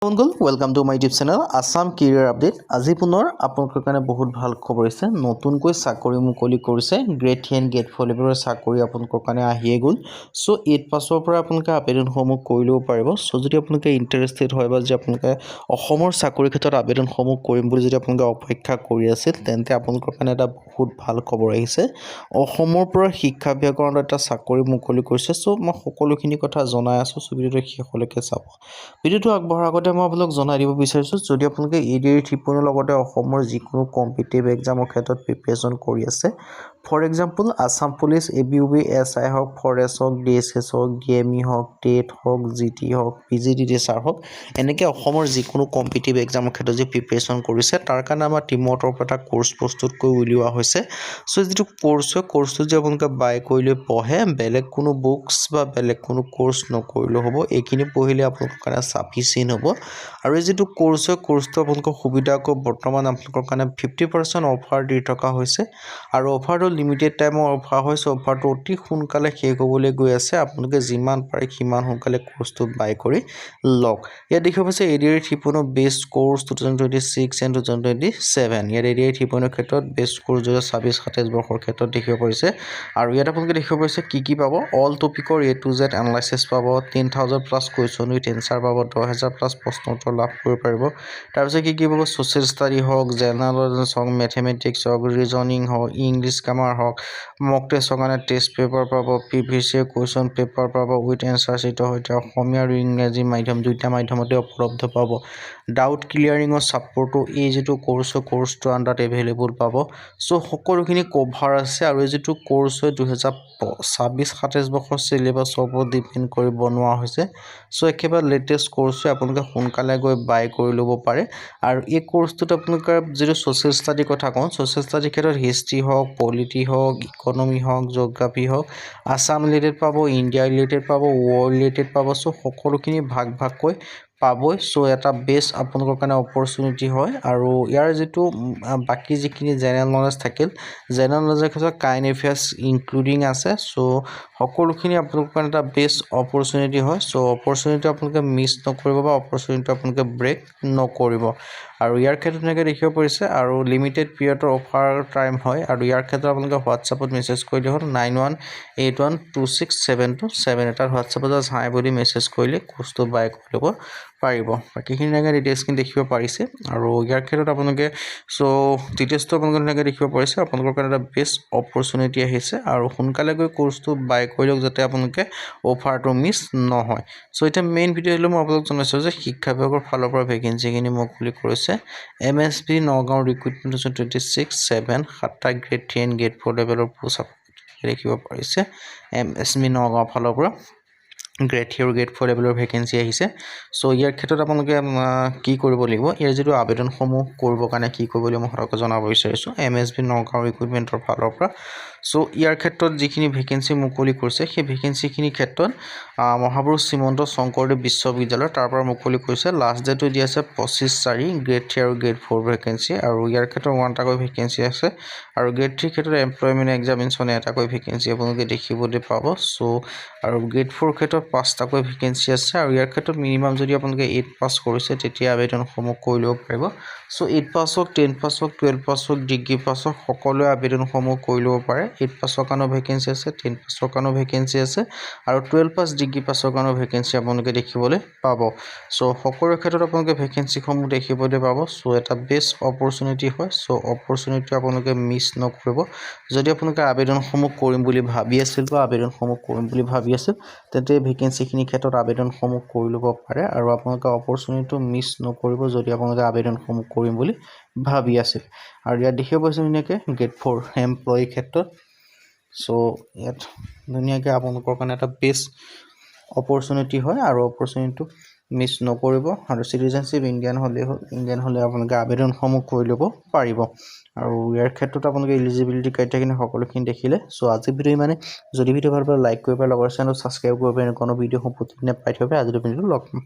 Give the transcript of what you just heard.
বন্ধুসকল welcome to my YouTube channel Assam career update. আজি পুনৰ আপোনালোকৰ কাৰণে বহুত ভাল খবৰ আছে। নতুনকৈ চাকৰি মুকলি কৰিছে গ্ৰেড 10 গ্ৰেড 4 লেভেলৰ চাকৰি আপোনালোকৰ কাৰণে আহিয়ে গ'ল। সো 8 পাছৰ পৰা আপোনালোকে আবেদনসমূহ কৰি ল'ব পাৰিব। সো যদি আপোনালোকে ইণ্টাৰেষ্টেড হয় বা যদি আপোনালোকে অসমৰ চাকৰিৰ ক্ষেত্ৰত আবেদনসমূহ কৰিম বুলি যদি আপোনালোকে অপেক্ষা কৰি আছে তেন্তে আপোনালোকৰ কাৰণে এটা বহুত ভাল খবৰ আহিছে। অসমৰ পৰা শিক্ষা বিভাগৰ এটা চাকৰি মুকলি কৰিছে। সো মই সকলোখিনি কথা জনাই আছোঁ। সো ভিডিঅ'টো শেষলৈকে চাব। ভিডিঅ'টো আগবঢ়াৰ আগতে মই আপোনালোক জনাই দিব বিচাৰিছোঁ, যদি আপোনালোকে ADR ঠিকনৰ লগতে অসমৰ যিকোনো কম্পিটিটিভ এক্সামৰ ক্ষেত্ৰত প্ৰিপেৰেশ্যন কৰি আছে, for example Assam police, ABUB, SI হওক, ফৰেষ্ট হওক, DSS হওক, DME হওক, টেট হওক, GT হওক, PGDSR হওক, এনেকৈ অসমৰ যিকোনো কম্পিটিটিভ এক্সামৰ ক্ষেত্ৰত যি প্ৰিপেৰেশ্যন কৰিছে তাৰ কাৰণে আমাৰ টিমৰ তৰফৰ এটা কোৰ্চ প্ৰস্তুত কৰি উলিওৱা হৈছে। সো যিটো কোৰ্চ হয়, কোৰ্চটো যদি আপোনালোকে বাই কৰি লৈ পঢ়ে, বেলেগ কোনো বুকছ বা বেলেগ কোনো কোৰ্চ নকৰিলেও হ'ব, এইখিনি পঢ়িলে আপোনালোকৰ কাৰণে চাফিচিয়েণ্ট হ'ব। আৰু এই যিটো কোৰ্চ হয়, কোৰ্চটো আপোনালোকৰ সুবিধাকৈ বৰ্তমান আপোনালোকৰ কাৰণে 50% অফাৰ দি থকা হৈছে। আৰু অফাৰটো লিমিটেড টাইমৰ অফাৰ হৈছে। অফাৰটো অতি সোনকালে শেষ হ'বলৈ গৈ আছে। আপোনালোকে যিমান পাৰে সিমান সোনকালে কোৰ্চটো বাই কৰি লওক। ইয়াত দেখিব পাইছে ADR ঠিকনৰ বেষ্ট কোৰ্চ 2026 এণ্ড 2027। ইয়াত ADR ঠিকনৰ ক্ষেত্ৰত বেষ্ট কোৰ্চ 2026-27 বৰ্ষৰ ক্ষেত্ৰত দেখিব পাৰিছে। আৰু ইয়াত আপোনালোকে দেখিব পাৰিছে কি পাব, অল টপিকৰ A to Z এনালাইচিছ পাব, 10,000+ কুৱেশ্যন উইথ এনচাৰ পাব, 10,000+ প্ৰশ্ন উত্তৰ লাভ কৰিব পাৰিব। তাৰপিছত কি পাব, ছ'চিয়েল ষ্টাডি হওক, জেনেৰেল নলেজ হওক, মেথমেটিক্স হওক, ৰিজনিং হওক, ইংলিছ গ্ৰামাৰ হওক, মক টেষ্টৰ কাৰণে টেষ্ট পেপাৰ পাব, PVC কুৱেশ্যন পেপাৰ পাব উইথ এনচাৰ চিটৰ সৈতে অসমীয়া আৰু ইংৰাজী মাধ্যম দুইটা মাধ্যমতে উপলব্ধ পাব। ডাউট ক্লিয়াৰিঙৰ ছাপৰ্টো এই যিটো কোৰ্চটো আণ্ডাৰত এভেইলেবল পাব। চ' সকলোখিনি কভাৰ আছে। আৰু এই যিটো কোৰ্চ হয় 2026-27 বৰ্ষৰ চিলেবাছৰ ওপৰত ডিপেণ্ড কৰি বনোৱা হৈছে। চ' একেবাৰে লেটেষ্ট কোৰ্চ হয়, আপোনালোকে সোনকালে গৈ বাই কৰি ল'ব পাৰে। আৰু এই কোৰ্চটোত আপোনালোকৰ যিটো ছ'চিয়েল ষ্টাডিৰ কথা কওঁ, ছ'চিয়েল ষ্টাডিৰ ক্ষেত্ৰত হিষ্ট্ৰী হওক, পলিটি হওক, ইকনমি হওক, জিঅ'গ্ৰাফী হওক, আছাম ৰিলেটেড পাব, ইণ্ডিয়া ৰিলেটেড পাব, ৱৰ্ল্ড ৰিলেটেড পাব। চ' সকলোখিনি ভাগকৈ পাবই। চ' এটা বেষ্ট আপোনালোকৰ কাৰণে অপৰচুনিটি হয়। আৰু ইয়াৰ যিটো বাকী যিখিনি জেনেৰেল নলেজ থাকিল, জেনেৰেল নলেজৰ ক্ষেত্ৰত কাৰেণ্ট এফেয়াৰ্ছ ইনক্লুডিং আছে। চ' সকলোখিনি আপোনালোকৰ কাৰণে এটা বেষ্ট অপৰচুনিটি হয়। চ' অপৰচুনিটি আপোনালোকে মিছ নকৰিব বা অপৰচুনিটি আপোনালোকে ব্ৰেক নকৰিব। আৰু ইয়াৰ ক্ষেত্ৰত এনেকৈ দেখিব পাৰিছে। আৰু লিমিটেড পিৰিয়ডৰ অফাৰ টাইম হয়। আৰু ইয়াৰ ক্ষেত্ৰত আপোনালোকে হোৱাটছআপত মেছেজ কৰিলে হ'ল 9181267277। এটাত হোৱাটছআপত জাষ্ট হাই বুলি মেছেজ কৰিলে কোৰ্চটো বাই কৰি ল'ব পাৰিব। বাকীখিনি এনেকৈ ডিটেইলছখিনি দেখিব পাৰিছে। আৰু ইয়াৰ ক্ষেত্ৰত আপোনালোকে ডিটেইলছটো আপোনালোকে এনেকৈ দেখিব পাৰিছে। আপোনালোকৰ কাৰণে এটা বেষ্ট অপৰচুনিটি আহিছে। আৰু সোনকালে গৈ কোৰ্চটো বাই কৰি লওক যাতে আপোনালোকে অফাৰটো মিছ নহয়। চ' এতিয়া মেইন ভিডিঅ' হ'লে মই আপোনালোক জনাইছোঁ যে শিক্ষা বিভাগৰ ফালৰ পৰা ভেকেঞ্চিখিনি মুকলি কৰিছে। MSB নগাঁও ৰিক্ৰুইটমেণ্ট 2026-7 7টা গ্ৰেড 10 গ্ৰেড 4 লেভেলৰ পোষ্ট দেখিব পাৰিছে। MSB নগাঁও ফালৰ পৰা গ্ৰেড 3 আৰু গ্ৰেড 4 লেভেলৰ ভেকেঞ্চি আহিছে। চ' ইয়াৰ ক্ষেত্ৰত আপোনালোকে কি কৰিব লাগিব, ইয়াৰ যিটো আবেদনসমূহ কৰিবৰ কাৰণে কি কৰিব লাগিব মই সৰহকৈ জনাব বিচাৰিছোঁ MSB নগাঁও ৰিক্ৰুইটমেণ্টৰ ফালৰ পৰা। চ' ইয়াৰ ক্ষেত্ৰত যিখিনি ভেকেঞ্চি মুকলি কৰিছে সেই ভেকেঞ্চিখিনিৰ ক্ষেত্ৰত মহাপুৰুষ শ্ৰীমন্ত শংকৰদেৱ বিশ্ববিদ্যালয় তাৰ পৰা মুকলি কৰিছে। লাষ্ট ডেটটো দিয়া আছে 25/4 গ্ৰেড 3 আৰু গ্ৰেড 4 ভেকেঞ্চি। আৰু ইয়াৰ ক্ষেত্ৰত 1টাকৈ ভেকেঞ্চি আছে। আৰু গ্ৰেড 3 ক্ষেত্ৰত এমপ্লয়মেণ্ট এক্সামিনেশ্যনে এটাকৈ ভেকেঞ্চি আপোনালোকে দেখিবলৈ পাব। চ' আৰু গ্ৰেড 4 ক্ষেত্ৰত 5টাকৈ ভেকেঞ্চি আছে। আৰু ইয়াৰ ক্ষেত্ৰত মিনিমাম যদি আপোনালোকে 8 পাছ কৰিছে তেতিয়া আবেদনসমূহ কৰি ল'ব পাৰিব। চ' 8 পাছ হওক, 10 পাছ হওক, 12 পাছ হওক, ডিগ্ৰী পাছ হওক, সকলোৱে আবেদনসমূহ কৰি ল'ব পাৰে। 8 পাছৰ কাৰণেও ভেকেঞ্চি আছে, 10 পাছৰ কাৰণেও ভেকেঞ্চি আছে, আৰু 12 পাছ ডিগ্ৰী পাছৰ কাৰণেও ভেকেঞ্চি আপোনালোকে দেখিবলৈ পাব। চ' সকলো ক্ষেত্ৰত আপোনালোকে ভেকেঞ্চিসমূহ দেখিবলৈ পাব। চ' এটা বেষ্ট অপৰচুনিটি হয়। চ' অপৰচুনিটি আপোনালোকে মিছ নকৰিব। যদি আপোনালোকে আবেদনসমূহ কৰিম বুলি ভাবি আছিল তেন্তে ভেকেঞ্চিখিনিৰ ক্ষেত্ৰত আবেদনসমূহ কৰি ল'ব পাৰে। আৰু আপোনালোকে অপৰচুনিটিটো মিছ নকৰিব যদি আপোনালোকে আবেদনসমূহ কৰিম বুলি ভাবি আছিল। আৰু ইয়াত দেখিব পাইছোঁ ধুনীয়াকৈ গ্ৰেড 4 এমপ্লয়িৰ ক্ষেত্ৰত। চ' ইয়াত ধুনীয়াকৈ আপোনালোকৰ কাৰণে এটা বেষ্ট অপৰচুনিটি হয়। আৰু অপৰচুনিটিটো মিছ নকৰিব। আৰু চিটিজেনশ্বিপ ইণ্ডিয়ান হ'লে আপোনালোকে আবেদনসমূহ কৰি ল'ব পাৰিব। আৰু ইয়াৰ ক্ষেত্ৰত আপোনালোকে এলিজিবিলিটি ক্ৰাইটেৰিয়াখিনি সকলোখিনি দেখিলে। চ' আজি ভিডিঅ' ইমানে। যদি ভিডিঅ' ভাল পালে লাইক কৰিব পাৰে, লগৰ চেনেলটো ছাবস্ক্ৰাইব কৰিব পাৰে। কোনো ভিডিঅ'সমূহ প্ৰতিদিনে পাই থাকিব পাৰে। আজিৰ ভিডিঅ'টো লগ পাম।